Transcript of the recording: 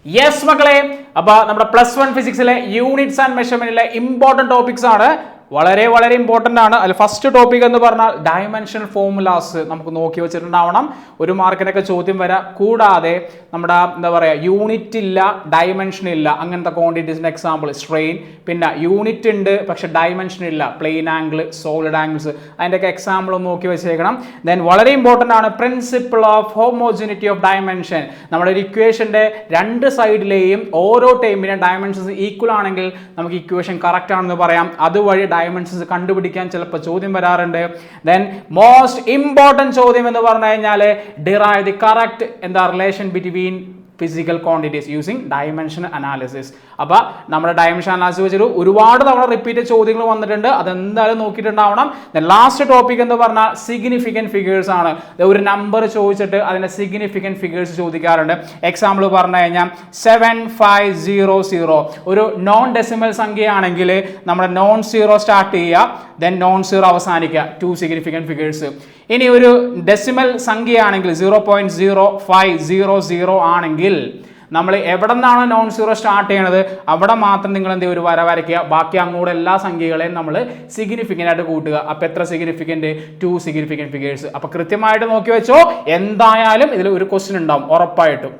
Yes മക്കളെ, അപ്പൊ നമ്മുടെ +1 ഫിസിക്സിലെ യൂണിറ്റ്സ് ആൻഡ് മെഷർമെന്റിലെ ഇമ്പോർട്ടന്റ് ടോപ്പിക്സ് ആണ്. വളരെ വളരെ ഇമ്പോർട്ടന്റ് ആണ്. അതിൽ ഫസ്റ്റ് ടോപ്പിക് എന്ന് പറഞ്ഞാൽ ഡയമെൻഷണൽ ഫോർമുലാസ് നമുക്ക് നോക്കി വെച്ചിട്ടുണ്ടാവണം. ഒരു മാർക്കിനൊക്കെ ചോദ്യം വരാം. കൂടാതെ നമ്മുടെ എന്താ പറയുക, യൂണിറ്റ് ഇല്ല, ഡയമെൻഷൻ ഇല്ല, അങ്ങനത്തെ ക്വാണ്ടിറ്റീസിന്റെ എക്സാമ്പിൾ സ്ട്രെയിൻ. പിന്നെ യൂണിറ്റ് ഉണ്ട് പക്ഷെ ഡയമെൻഷൻ ഇല്ല, പ്ലെയിൻ ആംഗിൾ, സോളിഡ് ആംഗിൾസ്, അതിൻ്റെയൊക്കെ എക്സാമ്പിൾ നോക്കി വെച്ചേക്കണം. ദെൻ വളരെ ഇമ്പോർട്ടന്റ് ആണ് principle of homogeneity of dimension. നമ്മുടെ ഒരു ഇക്വേഷന്റെ രണ്ട് സൈഡിലെയും ഓരോ ടൈമിലെ ഡയമെൻഷൻസ് ഈക്വൽ ആണെങ്കിൽ നമുക്ക് ഇക്വേഷൻ കറക്റ്റ് ആണെന്ന് പറയാം. അതുവഴി ഡയമെൻഷൻസ് കണ്ടുപിടിക്കാൻ ചിലപ്പോൾ ചോദ്യം വരാറുണ്ട്. ദെൻ മോസ്റ്റ് ഇമ്പോർട്ടന്റ് ചോദ്യം എന്ന് പറഞ്ഞു കഴിഞ്ഞാൽ derive the correct relation between physical quantities using dimension analysis. അപ്പോൾ നമ്മുടെ ഡയമെൻഷൻ അനാലിസിസ് വെച്ചിട്ട് ഒരുപാട് തവണ റിപ്പീറ്റ് ചോദ്യങ്ങൾ വന്നിട്ടുണ്ട്. അതെന്തായാലും നോക്കിയിട്ടുണ്ടാവണം. ലാസ്റ്റ് ടോപ്പിക് എന്ന് പറഞ്ഞാൽ സിഗ്നിഫിക്കൻറ്റ് ഫിഗേഴ്സ് ആണ്. ഒരു നമ്പർ ചോദിച്ചിട്ട് അതിന്റെ സിഗ്നിഫിക്കൻറ്റ് ഫിഗേഴ്സ് ചോദിക്കാറുണ്ട്. എക്സാമ്പിൾ പറഞ്ഞു കഴിഞ്ഞാൽ 7500 ഒരു നോൺ ഡെസിമൽ സംഖ്യയാണെങ്കിൽ നമ്മുടെ നോൺ സീറോ സ്റ്റാർട്ട് ചെയ്യുക, ദെൻ നോൺ സീറോ അവസാനിക്കുക, 2 സിഗ്നിഫിക്കൻറ്റ് ഫിഗേഴ്സ്. ഇനി ഒരു ഡെസിമൽ സംഖ്യയാണെങ്കിൽ 0.0500 ആണെങ്കിൽ നമ്മൾ എവിടെ നിന്നാണ് നോൺ സീറോ സ്റ്റാർട്ട് ചെയ്യണത് അവിടെ മാത്രം നിങ്ങൾ എന്ത് ഒരു വര വരയ്ക്കുക. ബാക്കി അങ്ങോട്ട് എല്ലാ സംഖ്യകളെയും നമ്മൾ സിഗ്നിഫിക്കൻ്റ് ആയിട്ട് കൂട്ടുക. അപ്പോൾ എത്ര സിഗ്നിഫിക്കൻറ്റ്? 2 significant figures. അപ്പോൾ കൃത്യമായിട്ട് നോക്കി വെച്ചോ, എന്തായാലും ഇതിൽ ഒരു ക്വസ്റ്റ്യൻ ഉണ്ടാവും ഉറപ്പായിട്ടും.